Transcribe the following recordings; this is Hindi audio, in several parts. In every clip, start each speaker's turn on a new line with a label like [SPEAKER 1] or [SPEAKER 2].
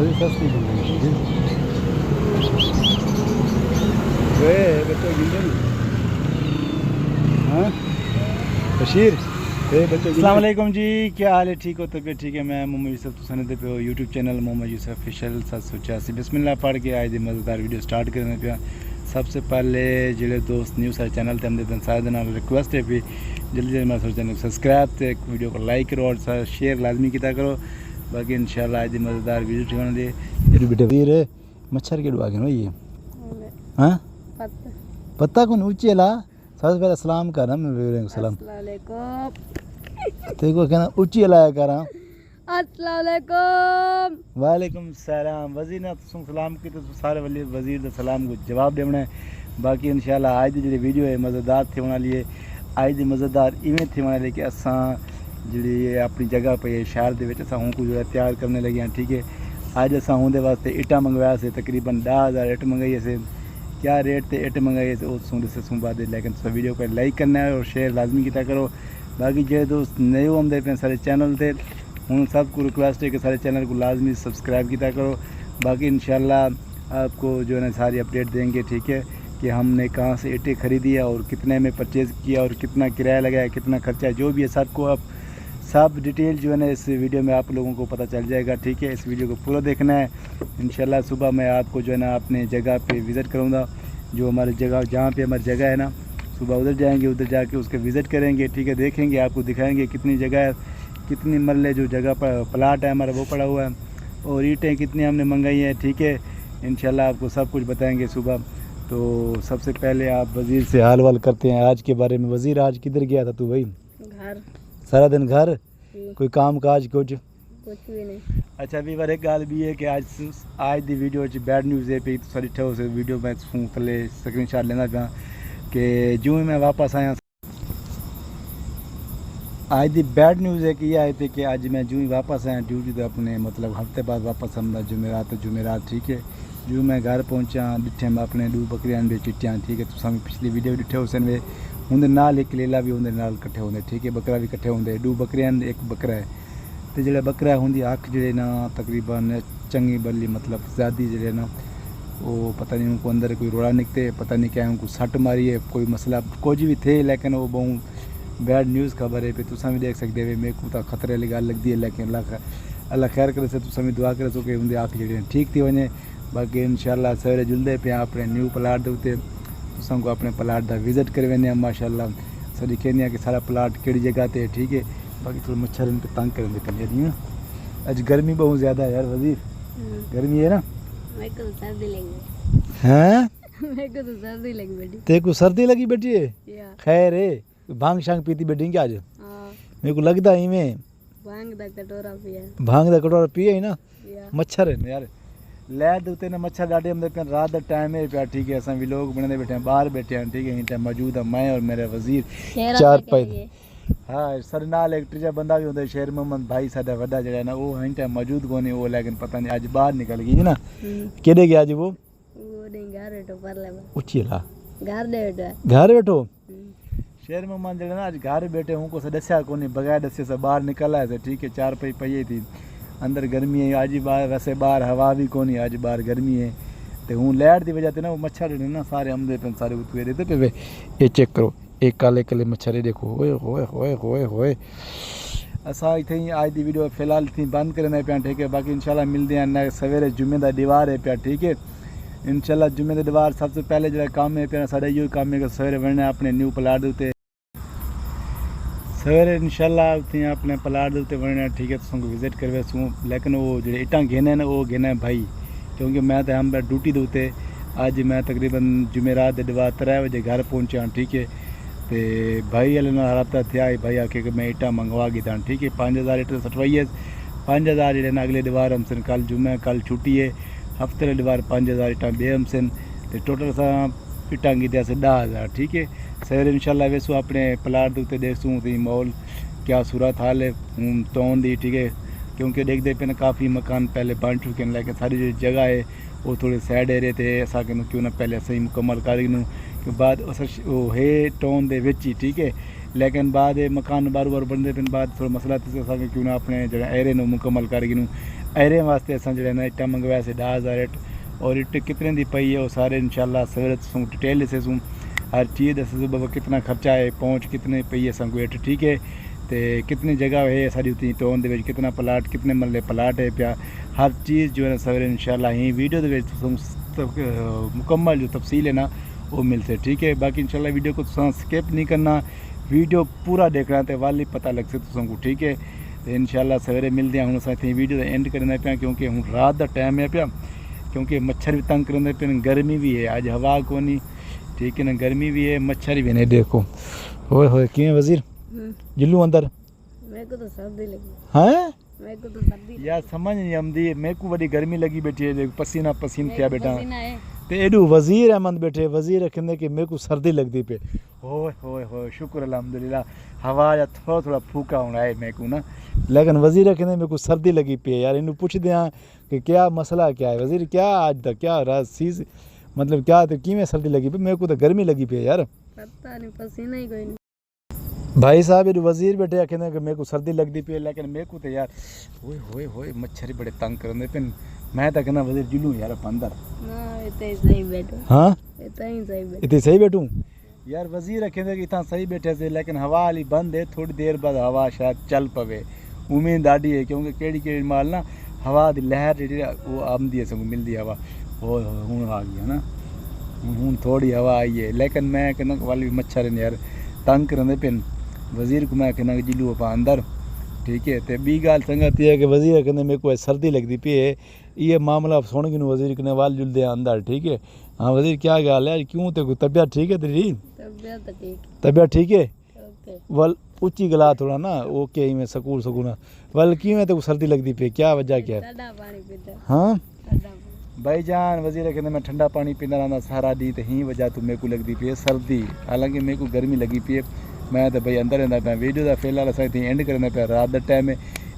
[SPEAKER 1] बड़ी सस्ती मिल रही है बच्चों गिनते नहीं। हाँ बशीर अस्सलाम वालेकुम जी, क्या हाल है? ठीक हो? तबीयत ठीक है? मैं मोहम्मद यूसुफ तुसाने दे पे YouTube channel Mohammed Yusuf official 786 बिस्मिल्लाह पढ़ के आज दी मज़ेदार वीडियो स्टार्ट करने पे सबसे पहले जिले दोस्त न्यू सारे चैनल ते हमदे सारे दिन रिक्वेस्ट है भी जल्दी जल्दी मेरे चैनल सब्सक्राइब ते वीडियो को लाइक करो और शेयर लाजमी किया करो। बाकी इंशाल्लाह आज दी मज़ेदार वीडियो ठिकाने दे ये बेटे वीर मच्छर के डुआ के ये हाँ पत्ता कौन ऊंचे ला सबसे पहले सलाम कर रहा सलाम देखो कहना ऊंची लाया कर अस्सलामुअलैकुम वालेकुम सलाम वजीर ने तुम सलाम की तो सारे वाले वजीर दे सलाम को जवाब देना है। बाकी इंशाल्लाह आज दी जी वीडियो है मज़ेदार थे होने लिए आज दी मज़ेदार इवें थे होने लिए कि असा जी अपनी जगह पे शहर दे विच असा हूँ को जो तैयार करने लगे हैं। ठीक है, आज असा हूँ दे वास्ते इटा मंगवाया से तकरीबन 10,000 इट मंगाई से क्या रेट ते इट मंगाई से उस से बाद लेकिन सब वीडियो को लाइक करना है और शेयर लाजमी किया करो। बाकी जो दोस्त नए आमदे पे सारे चैनल ते हूँ सबको रिक्वेस्ट है कि सारे चैनल को लाजमी सब्सक्राइब किया करो। बाकी इंशाल्लाह आपको जो है ना सारी अपडेट देंगे। ठीक है, कि हमने कहाँ से ईंटें ख़रीदी है और कितने में परचेज़ किया और कितना किराया लगाया, कितना खर्चा है, जो भी है सबको आप सब डिटेल जो है ना इस वीडियो में आप लोगों को पता चल जाएगा। ठीक है, इस वीडियो को पूरा देखना है। इंशाल्लाह सुबह मैं आपको जो है ना अपने जगह पे विज़िट करूँगा, जो हमारी जगह जहाँ पे हमारी जगह है ना, सुबह उधर जाएंगे, उधर जाके उसके विज़िट करेंगे। ठीक है, देखेंगे, आपको दिखाएंगे कितनी जगह है, कितनी मरले जो जगह पर प्लाट है हमारा वो पड़ा हुआ है और ईंटें कितनी हमने मंगाई हैं। ठीक है, इंशाल्लाह आपको सब कुछ बताएंगे सुबह। तो सबसे पहले आप वज़ीर से हाल वाल करते हैं आज के बारे में। वज़ीर आज किधर गया था तू भाई?
[SPEAKER 2] घर।
[SPEAKER 1] सारा दिन घर, कोई काम काज कुछ
[SPEAKER 2] भी नहीं।
[SPEAKER 1] अच्छा भी बार एक गाल भी है कि आज दी वीडियो बैड न्यूज़ है पे तो सारी ठो से वीडियो मैं थले स्क्रीनशॉट लेना पाया कि जो ही मैं वापस आया आज दी बैड न्यूज़ है कि यह है कि आज मैं जो ही वापस आया ड्यूटी तो अपने मतलब हफ्ते बाद वापस आमदा जुमेरात। ठीक है, जो मैं घर पहुंचा डिठे मैं अपने 2 बकरियां बे चिट्टियां। ठीक है, तुम पिछली वीडियो डिठे हुसन वे उनके नाल एक लेला भी उनके नाल कट्ठे होंगे। ठीक है, बकरा भी कट्ठे होंगे, 2 बकरियां एक बकरा है तो जो बकरा होंगी अख जो ना तकरीबन चंगी बल्ली मतलब ज़्यादा जो ना वो पता नहीं उनको अंदर कोई रोड़ा निकते, पता नहीं क्या उनको सट मारी है, कोई मसला कुछ भी थे, लेकिन वो बहुत बैड न्यूज़ खबर है पे तुसा भी देख सकते हो। मेरे को तो खतरे वाली गल लगती है, लेकिन अल्लाह खैर करे से तुसा भी दुआ करे सो कि उनके अख जो ठीक थी वने। बाकी इंशाल्लाह सवेरे जुलदे पे अपने न्यू प्लाट के तुसा को अपने प्लाट का विजिट कर वेने माशाल्लाह सभी कहने कि सारा प्लाट केड़ी जगह ते। ठीक है, बाकी थोड़ा मच्छर इन पे तंग करेंगे कल ना आज गर्मी बहुत ज़्यादा है यार वज़ीर, गर्मी है ना।
[SPEAKER 2] मेरे को तो सर्दी लगी
[SPEAKER 1] हैं?
[SPEAKER 2] मेरे को तो सर्दी लगी बेटी।
[SPEAKER 1] तेरे को सर्दी लगी बेटी है? खैर है भांग शांग पीती बेटी क्या आज? मेरे को लगता है इवें
[SPEAKER 2] भांग दा
[SPEAKER 1] कटोरा पिए ही ना। मच्छर है यार लैट उत्ते ना मच्छर डाटे हमदे पे रात दा टाइम है पे। ठीक है, असा भी लोग बने बैठे हैं बाहर बैठे हैं। ठीक है, इन टाइम मौजूद है मैं और मेरे वज़ीर 4 पैद। हाँ सर नाल एक तीजा बंदा भी होंगे शेर मोहम्मद भाई साडा वड्डा जड़ा ना वो इन टाइम मौजूद कोनी वो, लेकिन पता नहीं आज बाहर निकल गई ना। केड़े गया आज वो
[SPEAKER 2] नहीं घर बैठो पर ले
[SPEAKER 1] उची ला
[SPEAKER 2] घर
[SPEAKER 1] बैठो शेर मोहम्मद जड़ा ना आज घर बैठे हूं को से दस्या कोनी बगैर दस्से से बाहर निकल आए थे। ठीक है, 4 पई पई थी अंदर गर्मी है आज बाहर, वैसे बाहर हवा भी कोनी आज बाहर गर्मी है तो हूँ लाइट की वजह से ना वो मच्छर ना सारे आमदे पे सारे उतवे देते पे ये चेक करो एक काले काले मच्छर देखो होए होए होए होए होए। असा इतनी आज की वीडियो फिलहाल थी बंद करने पे। ठीक है, बाकी इंशाल्लाह मिलते हैं सवेरे जुम्मे का दीवार है पे। ठीक है, इंशाल्लाह जुम्मे का दीवार सबसे पहले जो काम है पे साढ़े यो काम है कि सवेरे बनना अपने न्यू प्लाट उत्ते सवेरे इंशाल्लाह उत्थे अपने प्लाट उत्ते बनना। ठीक है, तुम विजिट करवे सूँ, लेकिन वो जो इटा घेने ना वो घेना भाई क्योंकि मैं तो हम ड्यूटी दे उत्ते अज मैं तकरीबन जुमेरात के दीवार 3 बजे घर पहुंचा। ठीक है, तो भाई वाले रबता थे भाई आके कि मैं ईटा मंगवा गया। ठीक है, 5,000 ईट सटवाई है 5,000 जो ना अगले दीवार हम सन कल जुम्मे कल छुट्टी है हफ्ते वाले दीवार 5,000 ईटा बे हम सन तो टोटल सा ईटा गीते 10,000। ठीक है, सवेरे इंशाल्लाह वेसू अपने प्लाट उत्ते देखसूँ थी माहौल क्या सूरत हाल है तौन दी। ठीक है, क्योंकि देखते पे काफ़ी मकान पहले बन चुके हैं, लेकिन सारी जो जगह है वो थोड़े सैड एरिए थे असा क्यों ना पहले सही मुकम्मल कर क्यों बाद वो है टाउन दे विच ही। ठीक है, लेकिन बाद मकान बार बनते पे बाद थोड़ा मसला थी असांखे क्यों ना अपने जो एरे नो मुकम्मल कारीगिरूं एरे वास्ते असां जो है इटा मंगवाया से 10,000 इट और इट कितने दी पई है वो सारे इंशाल्लाह सवेरे तुम डिटेल ॾिसेसूं हर चीज़ दसेसूं बाबा कितना खर्चा है पहुँच कितने पई है असांखे इट ठीक है तो कितनी जगह है सारी उतनी टोन दे कितना प्लाट कितने मरले प्लाट है पिया हर चीज़ जो है सवेरे इंशाल्लाह ही वीडियो मुकम्मल जो तफसील है ना वो मिलते ठीक है। बाकी इंशाल्लाह वीडियो को स्किप नहीं करना, वीडियो पूरा देखना तो वाली पता लग सकता ठीक है। तो इंशाल्लाह सवेरे मिलते हैं हूँ असां वीडियो का एंड करना पाया क्योंकि हूँ रात का टाइम है पिया क्योंकि मच्छर भी तंग करेंगे पे गर्मी भी है आज हवा कोनी ठीक है ना गर्मी भी है मच्छर भी नहीं देखो होए किवें वजीर जिल्लू अंदर
[SPEAKER 2] मेरे को तो सर्दी लगी
[SPEAKER 1] हैं
[SPEAKER 2] मेरे को तो सर्दी
[SPEAKER 1] यार समझ नहीं आमदी मेरे को बड़ी गर्मी लगी बैठी है पसीना पसीन क्या बेटा
[SPEAKER 2] पसीना है
[SPEAKER 1] तो एडू वजीर अहमद बैठे वजीर रखने कि मेरे को सर्दी लगती पे होए शुक्र अल्हम्दुलिल्लाह हवा या थोड़ा फूका होना है मेरे को ना लेकिन वजीर रखने मेरे को सर्दी लगी पे यार इन्हें पूछ दिया कि क्या मसला क्या है वजीर क्या आज तक क्या चीज़ मतलब क्या तो किमें सर्दी लगी पे मेरे को तो गर्मी लगी पे यार
[SPEAKER 2] पता नहीं पसीना ही कोई नहीं
[SPEAKER 1] भाई साहब ये वजीर बैठे आखिर कि मेरे को सर्दी लगती पे लेकिन मेरे को तो यार होए मच्छर बड़े तंग करने पे मैं तो कहना वजीर जिलूँ यार अंदर
[SPEAKER 2] ना इतने सही बैठो
[SPEAKER 1] हाँ
[SPEAKER 2] इतने
[SPEAKER 1] सही बैठूँ यार वजीर रखे थे कि इतना सही बैठे से लेकिन हवा वाली बंद है थोड़ी देर बाद हवा शायद चल पवे उम्मीद ॾाढी है क्योंकि केड़ी माल ना हवा की लहर जी वो आमदी है सबको मिलती हवा वो हूँ आ गई है ना हूँ थोड़ी हवा आई है लेकिन मैं कहना वाली मच्छर यार तंग करेंगे पिन वजीर को मैं कहना जिलू आप अंदर ठीक है। तो बी गाल संगत ये है कि वजीर कहते मेरे को सर्दी लगती पी है ये मामला सुन के वजीर कने वाल जुलदे अंदर ठीक है। हाँ वजीर क्या गाल है क्यों तो तबीयत ठीक है तेरी तबीयत ठीक है वल उच्ची गला थोड़ा ना ओके में सकून वल क्यों तो सर्दी लगती पे क्या वजह क्या है हाँ भाईजान वजीर कहते मैं ठंडा पानी पींदा रहा सारा डी तो ही वजह तो मेरे को लगती पी है सर्दी हालांकि मेरे को गर्मी लगी पी है मैं तो भाई अंदर रहना पाया वीडियो का फिलहाल असां एंड करना पाया रात का टाइम है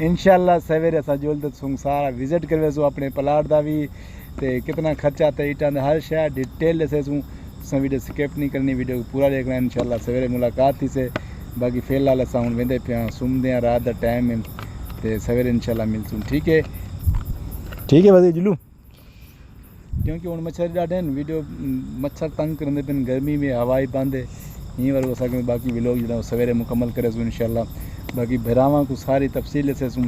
[SPEAKER 1] इंशाल्लाह सवेरे असां जोल सारा विजिट करवेसूँ अपने प्लाट का भी तो कितना खर्चा तो ईटा हर शय डिटेल दसेसूँ असां वीडियो स्किप नहीं करनी वीडियो को पूरा देखना इंशाल्लाह सवेरे मुलाकात थी से बाकी फिलहाल असां हुण वेंदे पिया सुम्हदे हैं रात का टाइम है तो सवेरे इंशाल्लाह मिलसूँ ठीक है वज़ीर जिलू क्योंकि हुण मच्छर ॾाढे वीडियो मच्छर तंग करेंगे पिन गर्मी में हवा ही बंद है यहीं वार असांखे बाकी व्लॉग जो सवेरे मुकम्मल करेसूँ इंशाल्लाह बाकी भरावां को सारी तफसील दसेसूँ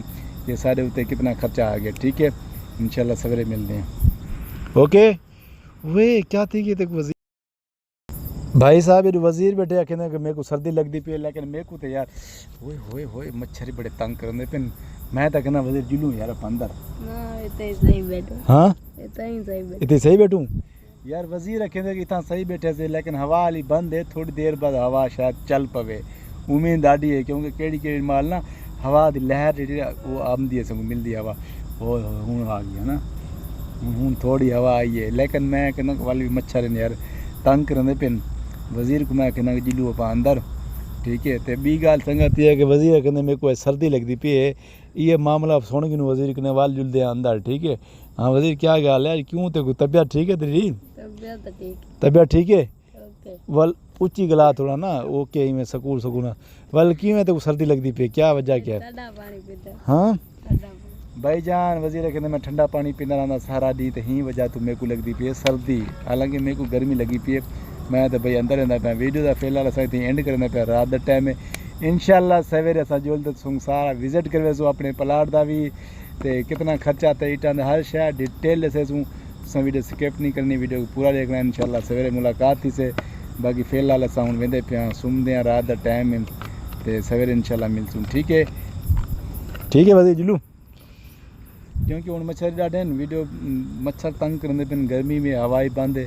[SPEAKER 1] ये सारे उते कितना खर्चा आ गया ठीक है इंशाल्लाह सवेरे मिलते हैं ओके वे क्या थी कि तक वजीर भाई साहब ये वजीर बैठे आखिर कि मेरे को सर्दी लगती पी लेकिन मेरे को तो यार होए मच्छर बड़े तंग करेंगे पिन मैं तो कहना वजीर जिलूँ यार अंदर
[SPEAKER 2] इतने सही बैठो
[SPEAKER 1] हाँ
[SPEAKER 2] इतने
[SPEAKER 1] सही बैठूँ यार वजीर रखे थे कि इतना सही बैठे से लेकिन हवा वाली बंद है थोड़ी देर बाद हवा शायद चल पवे उम्मीद ॾाढी है क्योंकि केड़ी माल ना हवा की लहर जी वो आमदी है सबको मिलती हवा वो हूँ आ गई है ना हूँ थोड़ी हवा आई है लेकिन मैं कहना वाली मच्छर यार तंग करेंगे पिन वजीर को मैं कहना जिलू आप अंदर ठीक है। तो बी गाल संगत ये है कि वजीर कहते मेरे को सर्दी लगती पी है ये मामला सुन के वजीर कने वाल जुलदे अंदर ठीक है। हाँ वजीर क्या गाल है क्यों तो तबीयत ठीक है तेरी तबीयत ठीक है वल उच्ची गला थोड़ा ना ओके में सकून वल क्यों तो सर्दी लगती पे क्या वजह क्या है हाँ भाईजान वजीर कहते मैं ठंडा पानी पींदा रहा सारा डी तो ही वजह तो मेरे को लगती पी है सर्दी हालांकि मेरे को गर्मी लगी पी है मैं तो भाई अंदर रहना पाया वीडियो का फिलहाल असां एंड करना पाया रात का टाइम है इंशाल्लाह सवेरे असां जोल सारा विजिट करवेसूँ अपने प्लाट का भी तो कितना खर्चा तो ईटा हर शय डिटेल दसेसूँ असां वीडियो स्किप नहीं करनी वीडियो को पूरा देखना इंशाल्लाह सवेरे मुलाकात थी से बाकी फिलहाल असां हुण वेंदे पिया सुम्हदे हैं रात का टाइम है तो सवेरे इंशाल्लाह मिलसूँ ठीक है वज़ीर जिलू क्योंकि हुण मच्छर ॾाढे वीडियो मच्छर तंग करेंगे पिन गर्मी में हवा ही बंद है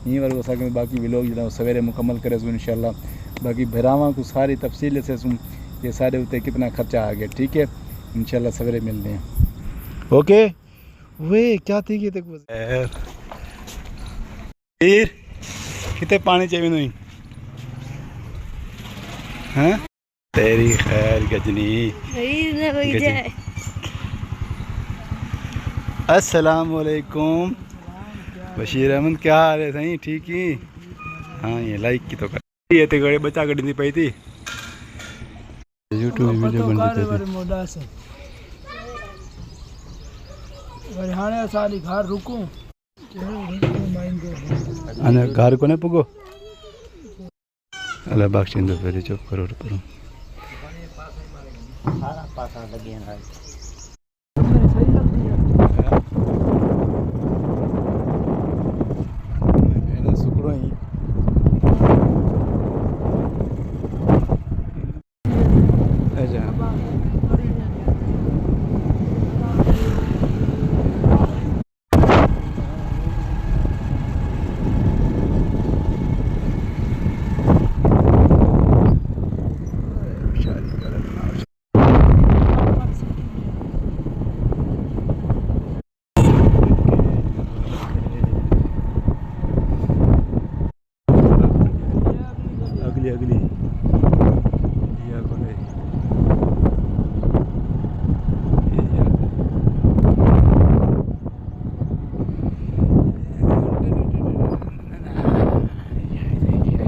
[SPEAKER 1] यहीं वार असांखे बाकी व्लॉग जो सवेरे मुकम्मल करेसूँ इंशाल्लाह बाकी भरावां को सारी तफसील दसेसूँ ये सारे उते कितना खर्चा आ गया ठीक है इंशाल्लाह सवेरे मिलते हैं ओके वे क्या थी कि तक कितने पानी चाहिए नहीं हाँ तेरी खैर गजनी अस्सलाम वालेकुम बशीर अहमद क्या हाल है सही ठीक ही हाँ ये लाइक की तो कर ये ते गड़े बच्चा गड्डी पई थी यूट्यूब वीडियो बनते थे
[SPEAKER 3] मोदा से वरी हाणे असां घर रुकूं
[SPEAKER 1] अने घर को ने पुगो अल्लाह बख्शिंदो फिर चुप करो करो
[SPEAKER 4] सारा पासा लगे हैं
[SPEAKER 3] सही लगती है
[SPEAKER 1] मैंने सुकड़ो ही अच्छा अगली अगली या कोने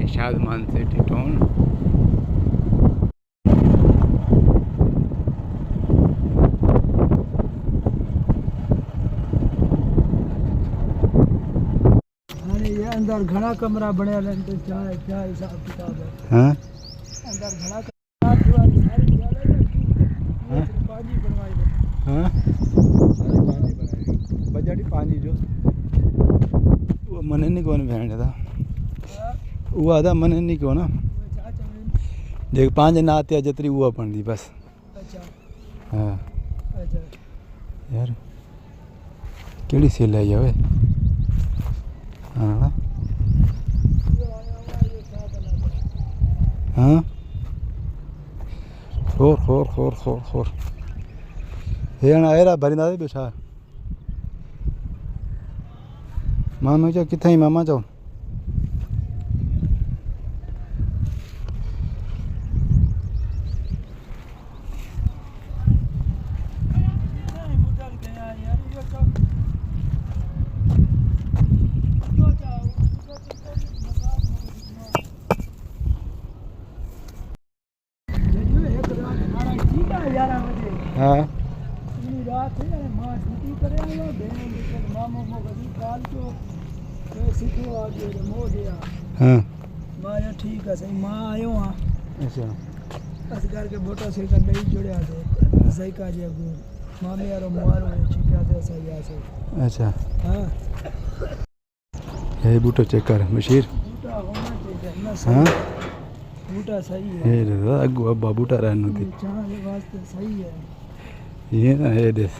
[SPEAKER 1] शादमान सिटी टाउन
[SPEAKER 3] ये अंदर घना कमरा बनया है तो चाय चाय हिसाब किताब है
[SPEAKER 1] हां
[SPEAKER 3] अंदर घना कमरा सारी सारी
[SPEAKER 1] हां
[SPEAKER 3] पानी बनवाई
[SPEAKER 1] हां सारी पानी बनाई बजाड़ी पानी जो वो मने नहीं कोन भेण था वो आधा मने नहीं को ना देख पांच ना आते जतरी वो अपन दी बस
[SPEAKER 3] अच्छा
[SPEAKER 1] हां
[SPEAKER 3] अच्छा
[SPEAKER 1] यार केड़ी सेल आई है हाँ हाँ खोर खोर खोर खोर खोर ये ना एरा भरींदा दे बेटा मामा जो किथे ही मामा जो हाँ
[SPEAKER 3] रात है मां छुट्टी करे आयो बहन के मामो मो गदी काल तो सीखो आ गयो मो दिया
[SPEAKER 1] हाँ
[SPEAKER 3] मां ठीक है सही मां आयो हां
[SPEAKER 1] अच्छा
[SPEAKER 3] असगर के मोटर साइकिल नहीं जुड़या थे सही का जे गो मामे यारो मारो छिका दे सही आ से
[SPEAKER 1] अच्छा
[SPEAKER 3] हां
[SPEAKER 1] ये बूटो चेक कर मशीर
[SPEAKER 3] बूटा होना चाहिए ना
[SPEAKER 1] हाँ
[SPEAKER 3] बूटा सही है
[SPEAKER 1] ये रे अगु अब्बा बूटा रहनु थी
[SPEAKER 3] चाह के वास्ते सही है
[SPEAKER 1] ये ना ये देख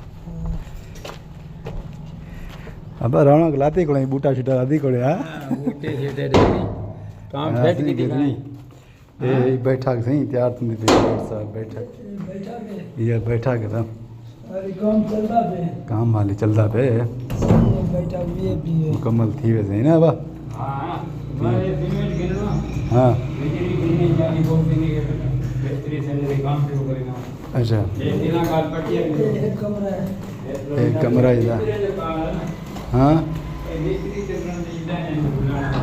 [SPEAKER 1] अब रौनक लाती कोई बूटा छुटा लाती कोई हां
[SPEAKER 4] बूटे छेटे दे काम सेट की दिखाई
[SPEAKER 1] ए बैठा के सही तैयार तुम पे साहब बैठा
[SPEAKER 3] बैठा के
[SPEAKER 1] ये बैठा के था
[SPEAKER 3] अरे काम चलता पे
[SPEAKER 1] काम वाली चलता पे
[SPEAKER 3] बैठा हुए भी है
[SPEAKER 1] मुकम्मल थी वे सही ना बा
[SPEAKER 4] हां मारे सीमेंट गिनवा
[SPEAKER 1] हाँ
[SPEAKER 4] बिजली गिनने जानी बोल देने के मिस्त्री से काम शुरू करेगा
[SPEAKER 1] अच्छा
[SPEAKER 4] ये दिना काल पटिया
[SPEAKER 3] एक कमरा है
[SPEAKER 1] एक कमरा इधर हाँ
[SPEAKER 4] मिस्त्री से बनना है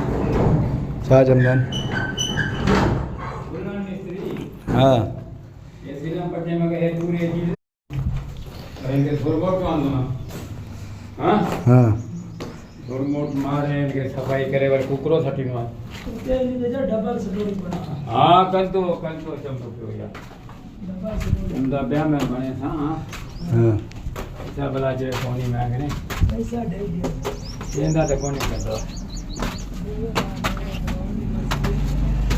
[SPEAKER 1] शाह जमदान
[SPEAKER 4] बुलान मिस्त्री
[SPEAKER 1] हाँ
[SPEAKER 4] ये दिना पटिया में है पूरी चीज करेंगे थोड़ा तो आंदो ना हां
[SPEAKER 1] हाँ
[SPEAKER 4] थोड़ा मारे के सफाई करे वर कुकरो सटीनो है
[SPEAKER 3] ते नि जे डबल स्टोरी बना
[SPEAKER 4] हां कल तो चमको पियो या
[SPEAKER 3] डबल स्टोरी
[SPEAKER 4] उनका ब्याह में बने था
[SPEAKER 1] हाँ
[SPEAKER 4] अच्छा भला जे कोनी में आगे ने
[SPEAKER 3] पैसा दे दिया
[SPEAKER 4] येंदा तो कोनी कर दो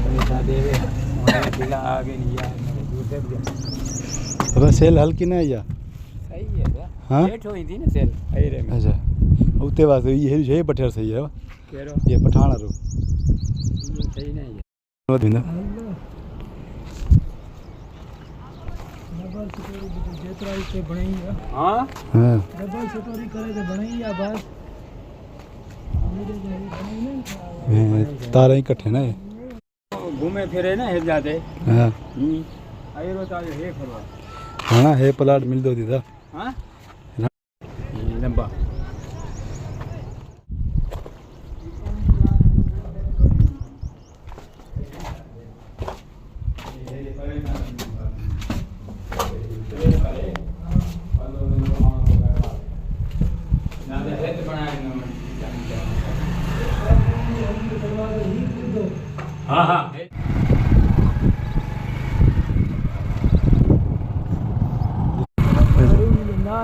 [SPEAKER 4] पैसा देवे और बिला आगे नहीं या मेरे दूसरे भी
[SPEAKER 1] अब सेल हल्की ना या
[SPEAKER 4] सही है बे
[SPEAKER 1] हाँ?
[SPEAKER 4] लेट हुई थी ना सेल आई रे में
[SPEAKER 1] अच्छा उते वास्ते ये बटेर सही है
[SPEAKER 4] केरो
[SPEAKER 1] ये पठाना रो
[SPEAKER 4] ये सही नहीं है
[SPEAKER 1] वो दिंदा
[SPEAKER 3] डबल स्टोरी जेतरा इते बनाई है
[SPEAKER 4] हां
[SPEAKER 1] हाँ
[SPEAKER 3] डबल स्टोरी करे तो बनाई या बस मेरे जैसी बनाई नहीं
[SPEAKER 1] ये तारा ही इकट्ठे ना ये
[SPEAKER 4] घूमे फिरे ना हे जाते
[SPEAKER 1] हाँ
[SPEAKER 4] आई रो ता हे फरवा
[SPEAKER 1] हाँ है प्लाट मिल दो दीदा
[SPEAKER 4] हां लंबा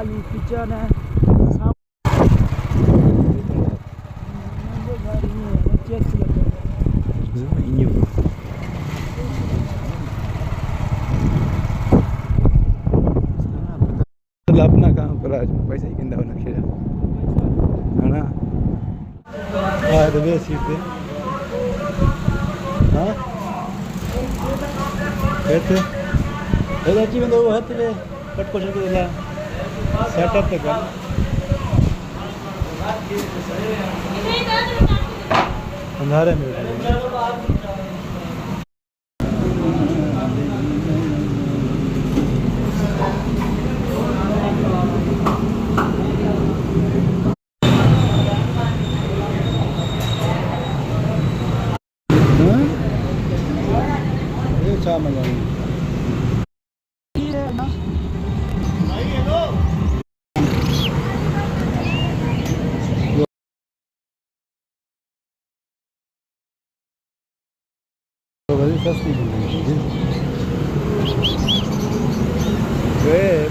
[SPEAKER 3] वाली किचन है
[SPEAKER 1] अपना काम करा पैसा ही किंदा होना खेड़ा है ना तो वे सीट पे हाँ कहते जी में वो हत वे कट को चल के सेटअप तक अंधारे में अच्छा मजा सस्ती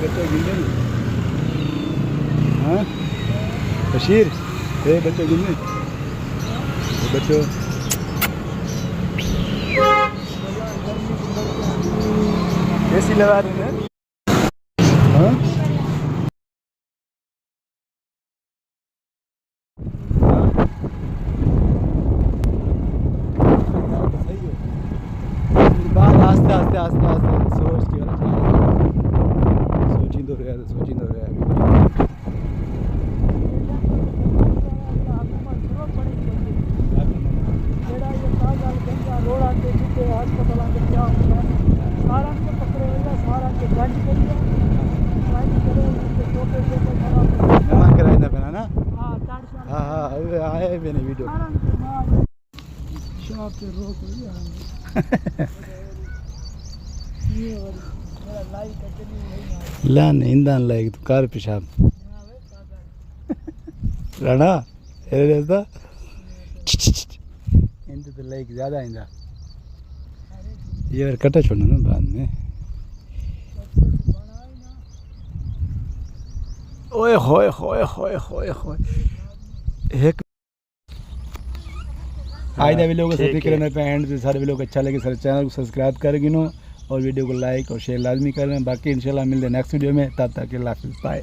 [SPEAKER 1] बच्चों गिनने हाँ बशीर बच्चों गिनने बच्चों एसी लगा देंगे हाँ आस्ते आस्ते आस्ते आस्ते सोच के सोची तो रहा ना हाँ हाँ आए मैंने वीडियो
[SPEAKER 3] शॉप पे रोक
[SPEAKER 1] ला इंदान लायक तो कार पेशाब राणा तो लाइक ज़्यादा इंदा ये कटा छोड़ना ना बाद में ओए होए होए होए होए होए एक आज भी लोगों से करने पे एंड से सारे भी लोग अच्छा लगे सर चैनल को सब्सक्राइब कर गिनो और वीडियो को लाइक और शेयर लाजमी करें बाकी इंशाल्लाह मिलते हैं नेक्स्ट वीडियो में तब तक के अल्लाह हाफिज़ बाय।